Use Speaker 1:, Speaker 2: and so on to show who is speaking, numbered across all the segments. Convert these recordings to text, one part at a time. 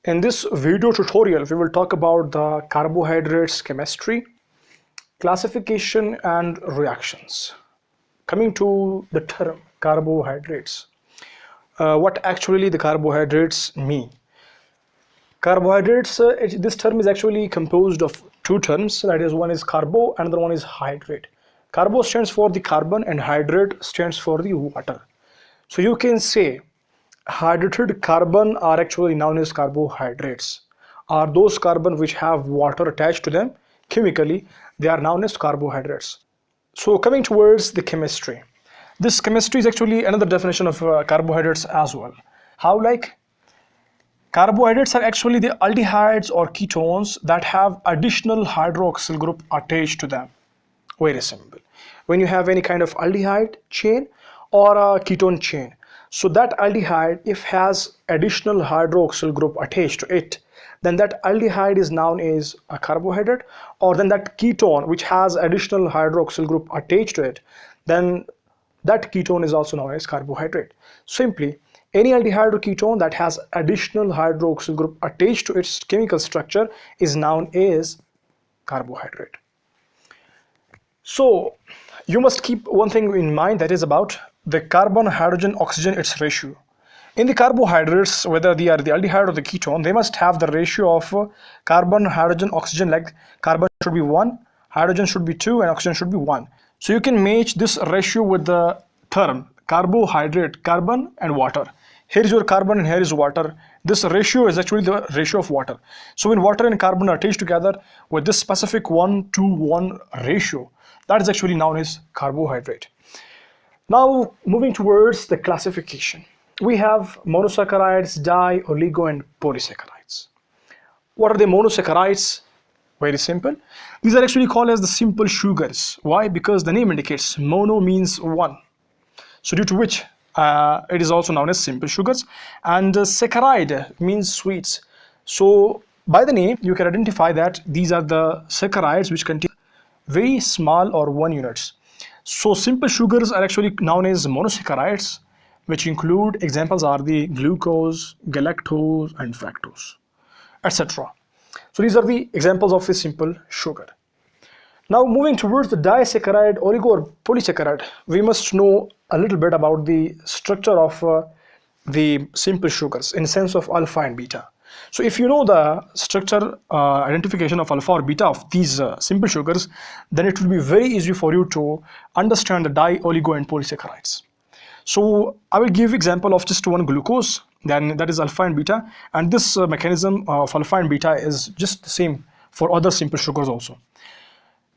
Speaker 1: In this video tutorial, we will talk about the carbohydrates chemistry, classification and reactions. Coming to the term carbohydrates, what actually the carbohydrates mean? Carbohydrates, this term is actually composed of two terms, that is, one is carbo, another one is hydrate. Carbo stands for the carbon and hydrate stands for the water. So you can say hydrated carbon are actually known as carbohydrates, are those carbon which have water attached to them. Chemically they are known as carbohydrates. So coming towards the chemistry, this chemistry is actually another definition of carbohydrates as well. How? Like, carbohydrates are actually the aldehydes or ketones that have additional hydroxyl group attached to them. Very simple. When you have any kind of aldehyde chain or a ketone chain, so that aldehyde, if has additional hydroxyl group attached to it, then that aldehyde is known as a carbohydrate, or then that ketone which has additional hydroxyl group attached to it, then that ketone is also known as carbohydrate. Simply, any aldehyde or ketone that has additional hydroxyl group attached to its chemical structure is known as carbohydrate. So you must keep one thing in mind, that is about the carbon, hydrogen, oxygen, its ratio. In the carbohydrates, whether they are the aldehyde or the ketone, they must have the ratio of carbon, hydrogen, oxygen, like carbon should be 1, hydrogen should be 2 and oxygen should be 1. So you can match this ratio with the term carbohydrate, carbon and water. Here is your carbon and here is water. This ratio is actually the ratio of water. So when water and carbon are attached together with this specific 1:1 ratio, that is actually known as carbohydrate. Now moving towards the classification, we have monosaccharides, di, oligo and polysaccharides. What are the monosaccharides? Very simple. These are actually called as the simple sugars. Why? Because the name indicates mono means one. So due to which it is also known as simple sugars, and saccharide means sweets. So by the name you can identify that these are the saccharides which contain very small or 1 units. So simple sugars are actually known as monosaccharides, which include examples are the glucose, galactose and fructose, etc. So these are the examples of a simple sugar. Now moving towards the disaccharide, oligo or polysaccharide, we must know a little bit about the structure of the simple sugars in sense of alpha and beta. So if you know the structure identification of alpha or beta of these simple sugars, then it will be very easy for you to understand the di, oligo and polysaccharides. So I will give example of just one glucose, then that is alpha and beta, and this mechanism of alpha and beta is just the same for other simple sugars also.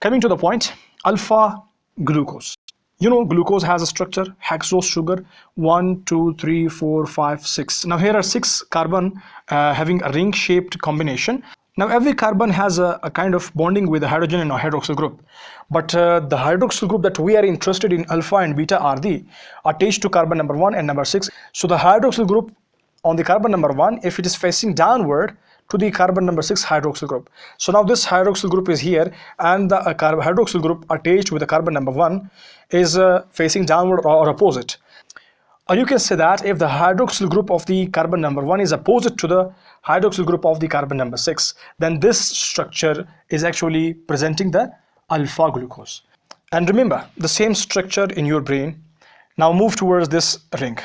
Speaker 1: Coming to the point, alpha glucose. You know, glucose has a structure, hexose sugar, 1, 2, 3, 4, 5, 6. Now here are 6 carbon having a ring-shaped combination. Now every carbon has a kind of bonding with a hydrogen and a hydroxyl group. But the hydroxyl group that we are interested in, alpha and beta, are the attached to carbon number 1 and number 6. So the hydroxyl group on the carbon number 1, if it is facing downward to the carbon number 6 hydroxyl group. So now this hydroxyl group is here, and the hydroxyl group attached with the carbon number 1 is facing downward or opposite. Or you can say that if the hydroxyl group of the carbon number 1 is opposite to the hydroxyl group of the carbon number 6, then this structure is actually presenting the alpha glucose. And remember the same structure in your brain. Now move towards this ring.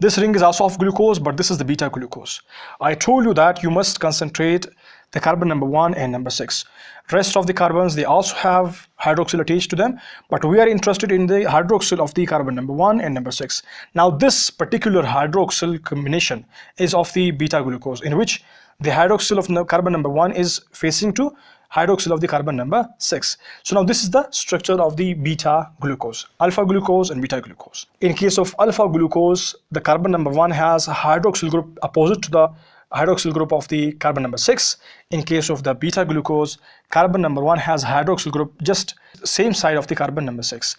Speaker 1: This ring is also of glucose, but this is the beta glucose. I told you that you must concentrate the carbon number 1 and number 6. Rest of the carbons, they also have hydroxyl attached to them, but we are interested in the hydroxyl of the carbon number 1 and number 6. Now this particular hydroxyl combination is of the beta glucose, in which the hydroxyl of carbon number 1 is facing to hydroxyl of the carbon number 6. So now this is the structure of the beta glucose, alpha glucose and beta glucose. In case of alpha glucose, the carbon number 1 has a hydroxyl group opposite to the hydroxyl group of the carbon number 6. In case of the beta glucose, carbon number 1 has hydroxyl group just same side of the carbon number 6.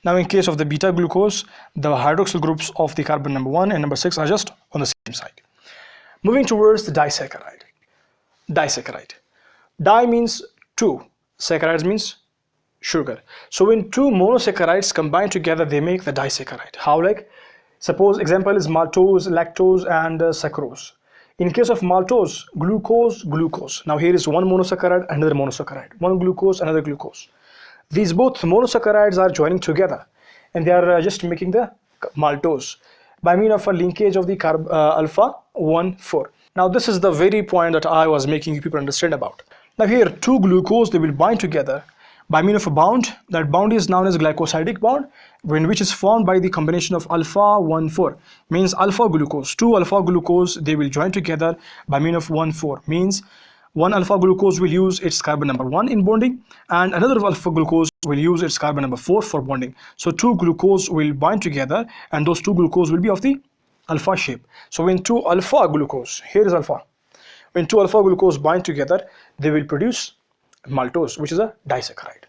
Speaker 1: Now in case of the beta glucose, the hydroxyl groups of the carbon number 1 and number 6 are just on the same side. Moving towards the disaccharide. Disaccharide. Di means 2, saccharides means sugar. So when 2 monosaccharides combine together, they make the disaccharide. How? Like, suppose example is maltose, lactose and sucrose. In case of maltose, glucose, glucose. Now here is one monosaccharide, another monosaccharide. One glucose, another glucose. These both monosaccharides are joining together and they are just making the maltose by means of a linkage of the alpha 1,4. Now this is the very point that I was making you people understand about. Now here two glucose, they will bind together by means of a bond. That bond is known as Glycosidic Bond, which is formed by the combination of alpha 1,4, means alpha glucose. Two alpha glucose, they will join together by means of 1,4, means one alpha glucose will use its carbon number 1 in bonding and another alpha glucose will use its carbon number 4 for bonding. So two glucose will bind together and those two glucose will be of the alpha shape. So when two alpha glucose, here is alpha, when two alpha glucose bind together, they will produce maltose, which is a disaccharide.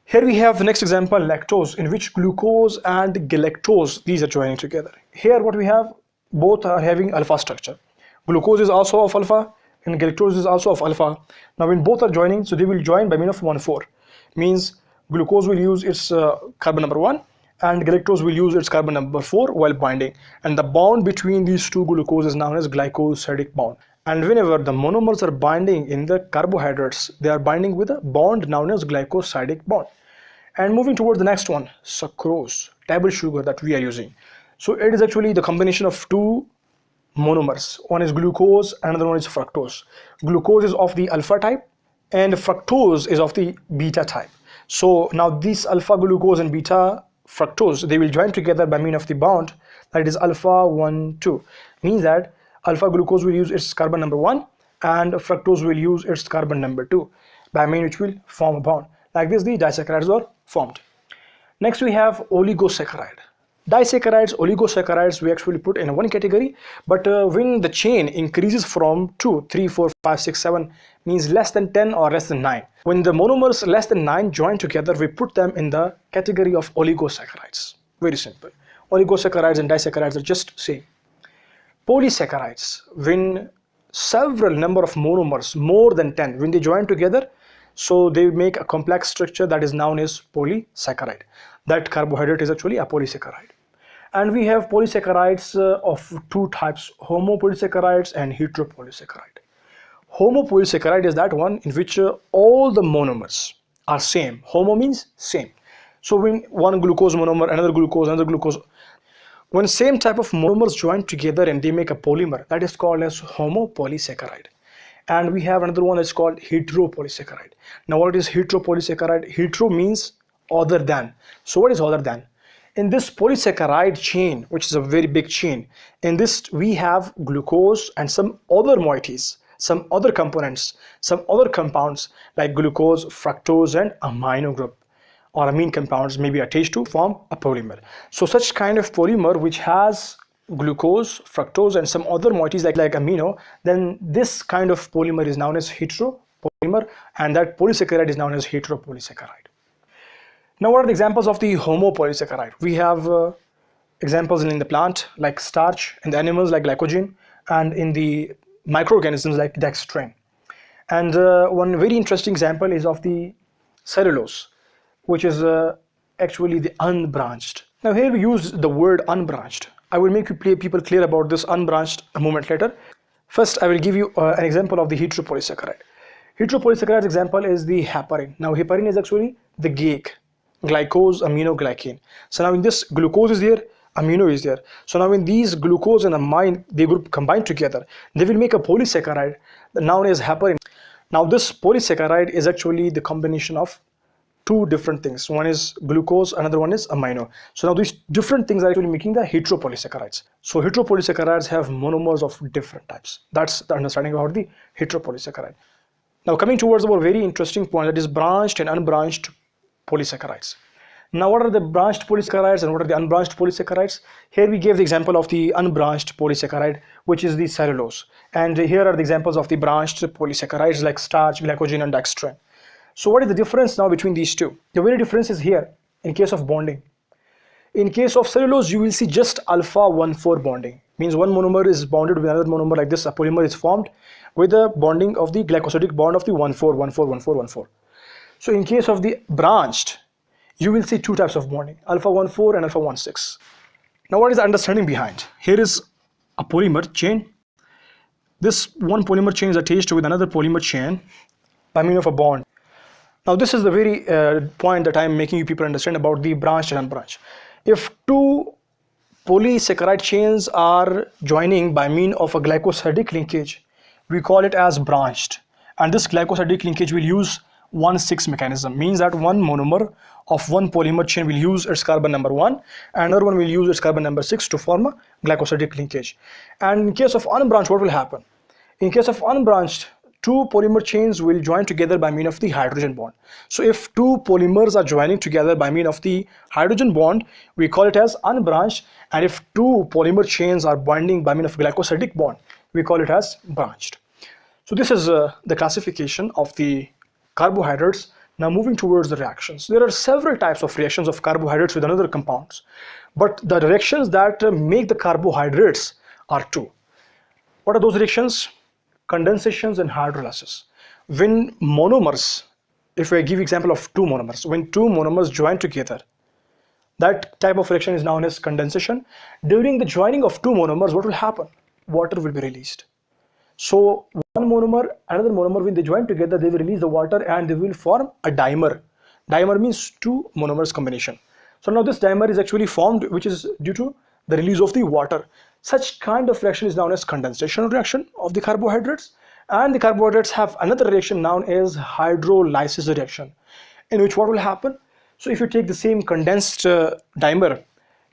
Speaker 1: Here we have the next example, lactose, in which glucose and galactose, these are joining together. Here what we have, both are having alpha structure. Glucose is also of alpha and galactose is also of alpha. Now when both are joining, so they will join by means of 1,4, means glucose will use its carbon number 1 and galactose will use its carbon number 4 while binding, and the bond between these two glucose is known as Glycosidic Bond. And whenever the monomers are binding in the carbohydrates, they are binding with a bond known as Glycosidic Bond. And moving towards the next one, sucrose, table sugar that we are using. So it is actually the combination of two monomers. One is glucose, another one is fructose. Glucose is of the alpha type and fructose is of the beta type. So now these alpha glucose and beta fructose, they will join together by means of the bond that is alpha 1,2, means that alpha glucose will use its carbon number 1 and fructose will use its carbon number 2 by means which will form a bond. Like this the disaccharides are formed. Next we have oligosaccharide. Disaccharides, oligosaccharides we actually put in one category, but when the chain increases from 2, 3, 4, 5, 6, 7, means less than 10 or less than 9. When the monomers less than 9 join together, we put them in the category of oligosaccharides. Very simple. Oligosaccharides and disaccharides are just same. Polysaccharides, when several number of monomers, more than 10, when they join together, so they make a complex structure that is known as polysaccharide. That carbohydrate is actually a polysaccharide. And we have polysaccharides of two types, Homo Polysaccharides and heteropolysacharide. Homo Polysaccharide is that one in which all the monomers are same. Homo means same. So when one glucose monomer, another glucose, when same type of monomers join together and they make a polymer, that is called as Homo Polysaccharide. And we have another one that's called heteropolysaccharide. Now what is heteropolysaccharide? Hetero means other than. So what is other than? In this polysaccharide chain, which is a very big chain, in this we have glucose and some other moieties, some other components, some other compounds like glucose, fructose and amino group or amine compounds may be attached to form a polymer. So such kind of polymer which has glucose, fructose and some other moieties like amino, then this kind of polymer is known as heteropolymer and that polysaccharide is known as heteropolysaccharide. Now what are the examples of the Homo Polysaccharide? We have examples in the plant like starch, in the animals like glycogen, and in the microorganisms like dextrin. And one very interesting example is of the cellulose, which is actually the unbranched. Now here we use the word unbranched. I will make you people clear about this unbranched a moment later. First I will give you an example of the heteropolysaccharide. Heteropolysaccharide example is the heparin. Now heparin is actually the GAG, glycose aminoglycan. So now in this glucose is there, amino is there. So now when these glucose and amine they group combine together, they will make a polysaccharide known as heparin. Now this polysaccharide is actually the combination of two different things. One is glucose, another one is amino. So now these different things are actually making the heteropolysaccharides. So heteropolysaccharides have monomers of different types. That's the understanding about the heteropolysaccharide. Now coming towards our very interesting point, that is branched and unbranched polysaccharides. Now what are the branched polysaccharides and what are the unbranched polysaccharides? Here we gave the example of the unbranched polysaccharide, which is the cellulose. And here are the examples of the branched polysaccharides like starch, glycogen and dextrin. So what is the difference now between these two? The very difference is here in case of bonding. In case of cellulose, you will see just alpha 1,4 bonding. Means one monomer is bonded with another monomer like this. A polymer is formed with the bonding of the glycosidic bond of the 1,4, 1,4, 1,4, 1,4. So in case of the branched, you will see two types of bonding, alpha 1,4 and alpha 1,6. Now what is the understanding behind? Here is a polymer chain This one polymer chain is attached with another polymer chain by means of a bond. Now this is the very point that I am making you people understand about the branched and unbranched. If two polysaccharide chains are joining by means of a glycosidic linkage, we call it as branched. And this glycosidic linkage will use 1,6 mechanism, means that one monomer of one polymer chain will use its carbon number 1 and another one will use its carbon number 6 to form a glycosidic linkage. And in case of unbranched, what will happen? In case of unbranched, two polymer chains will join together by means of the hydrogen bond. So if two polymers are joining together by means of the hydrogen bond, we call it as unbranched. And if two polymer chains are bonding by means of glycosidic bond, we call it as branched. So this is the classification of the carbohydrates. Now moving towards the reactions. There are several types of reactions of carbohydrates with another compounds. But the reactions that make the carbohydrates are two. What are those reactions? Condensations and hydrolysis. When monomers, if I give example of two monomers, when two monomers join together, that type of reaction is known as condensation. During the joining of two monomers, what will happen? Water will be released. So one monomer, another monomer, when they join together, they will release the water and they will form a dimer. Dimer means two monomers combination. So now this dimer is actually formed, which is due to the release of the water. Such kind of reaction is known as condensation reaction of the carbohydrates. And the carbohydrates have another reaction known as hydrolysis reaction, in which what will happen? So if you take the same condensed dimer,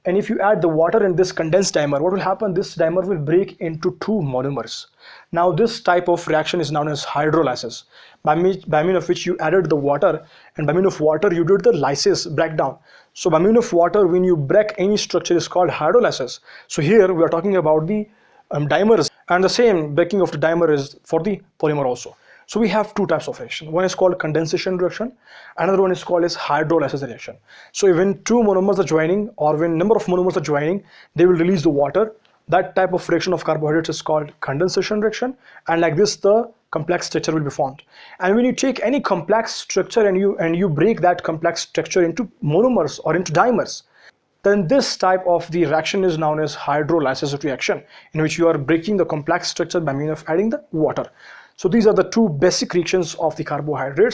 Speaker 1: and if you add the water in this condensed dimer, what will happen? This dimer will break into two monomers. Now this type of reaction is known as hydrolysis, by means of which you added the water, and by means of water you did the lysis breakdown. So by means of water, when you break any structure, is called hydrolysis. So here we are talking about the dimers, and the same breaking of the dimer is for the polymer also. So we have two types of reaction. One is called condensation reaction, another one is called as hydrolysis reaction. So when two monomers are joining, or when number of monomers are joining, they will release the water. That type of reaction of carbohydrates is called condensation reaction, and like this the complex structure will be formed. And when you take any complex structure and you break that complex structure into monomers or into dimers, then this type of the reaction is known as hydrolysis reaction, in which you are breaking the complex structure by means of adding the water. So these are the two basic reactions of the carbohydrates.